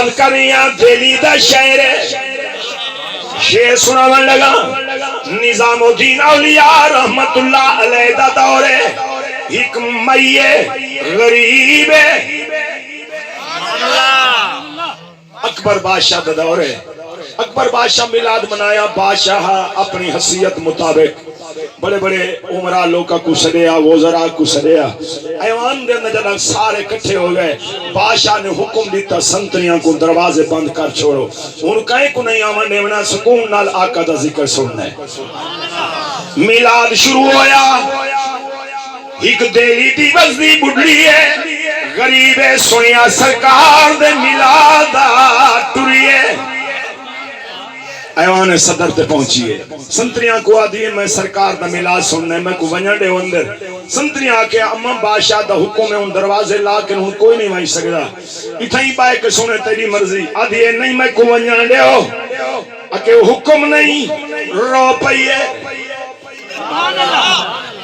سماعت کریاں دلی دا شہر شیر سناون لگا نظام الدین اولیاء رحمت اللہ علیہ دا دور ایک مئیے غریب اکبر بادشاہ دا دور ہے اکبر بادشاہ میلاد منایا بادشاہ اپنی حیثیت مطابق بڑے بڑے عمرہ لوگا کو سدیا وزراء کو سدیا ایوان دے اندر جب سارے کٹھے ہو گئے بادشاہ نے حکم دیتا سنتریاں کو دروازے بند کر چھوڑو ان کہیں کو نہیں آمن دیونا سکون نال آقا دا ذکر سننا ہے میلاد شروع ہویا ایک دیلی دی وزدی بڑھلی ہے غریب سنیا سرکار دے میلاد ٹریے ایوان صدر تے پہنچیے سنتریاں کو آدھی میں سرکار دا میلاد سننے میں کو ونجا دے اندر سنتریاں آکے امم بادشاہ دا حکم ہے ان دروازے لا کے ان کوئی نہیں وہیں سکتا اتھائی پائے کہ سنے تیری مرضی آدھی ہے نہیں میں کو ونجا دے ہو آکے حکم نہیں رو پئیے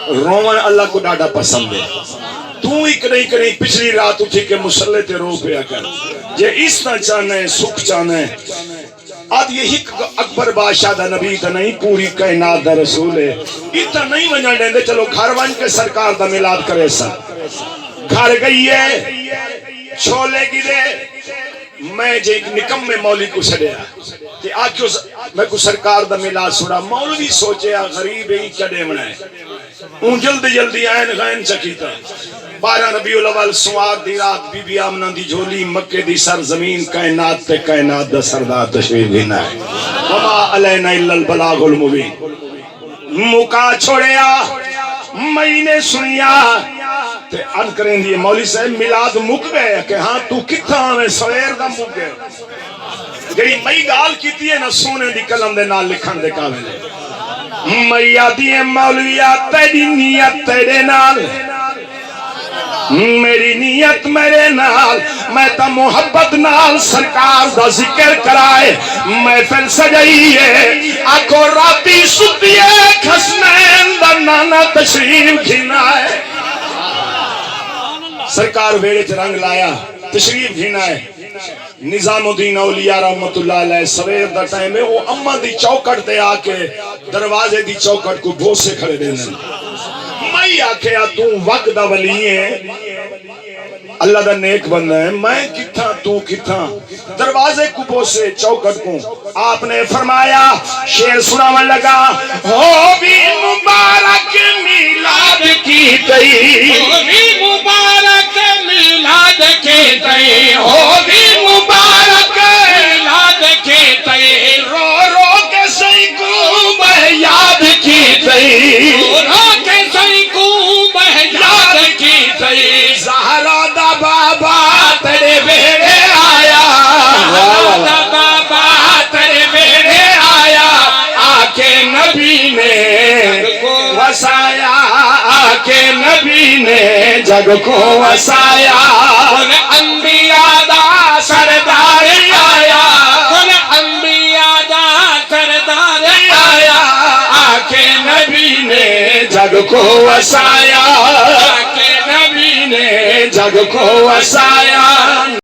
رومن اللہ کو ڈاڈا پسند ہے تو ایک نہیں کریں پچھلی رات اٹھی کے مسلح تے رو پیا کر جے اس نہ چاہنے سکھ چاہنے آدھ یہ ہی اکبر بادشاہ دا نبی تا نہیں پوری کائنات دا رسول ہے اتنا نہیں ونجا دے چلو گھر ون کے سرکار دا میلاد کرے سا گھر گئی ہے چھولے گرے میں جے ایک نکم میں مولی کو سڑیا کہ آکیو میں کو سرکار دا میلاد سڑا مولوی سوچے غریب ہی چڑے منائے اون جلدی جلدی آئین غین چکیتا 12 ربیع الاول سواد دی رات بی بی آمنہ دی جھولی مکہ دی سرزمین کائنات تے کائنات دا سردار تشریف لینا ہے وما علینا الا البلاغ المبین مکا چھوڑیا میں نے سنیا تے ان کریں دیئے مولی صاحب میلاد مک گئے کہ ہاں تو کتھا ہمیں سویر دا مک گئے جڑی مئی گال کیتی ہے نا سونے دی قلم دے نال لکھن دے کاوے میا دیئے مولویا تیری نیت تیرے نال میری نیت میرے نال میں تا محبت نال سرکار دا ذکر کرائے محفل سجائیے آکو راتی سدیے کھسنین دا نانا تشریف گھنائے سرکار ویڑے رنگ لایا تشریف گھنائے نظام الدین اولیاء رحمت اللہ علیہ سویر دا ٹائم ہے وہ اممہ دی چوکٹ دے آکے دروازے دی چوکٹ کو بھوس سے کھڑے دینے میں آکے تو وقت دا ولی ہے اللہ دا نیک بندہ ہے میں کتھا تو کتھا دروازے کو بھوسے چوکٹ کو آپ نے فرمایا شیر سناون لگا ہو بھی مبارک میلاد کی تئی ہو بھی مبارک میلاد کی تئی ہو بھی مبارک میلاد کی تئی رو رو کے سی کو میں یاد کی تئی رو رو کے سی کو میں یاد کی تئی زہرا دا بابا تیرے بیڑے آیا زہرا دا بابا تیرے بیڑے آیا آکے نبی نے وسایا آکے نبی نے جگ کو وسایا ان انبیاء دا سردار آیا ان انبیاء دا سردار آیا آکے نبی نے جگ کو وسایا آکے نبی نے جگ کو وسایا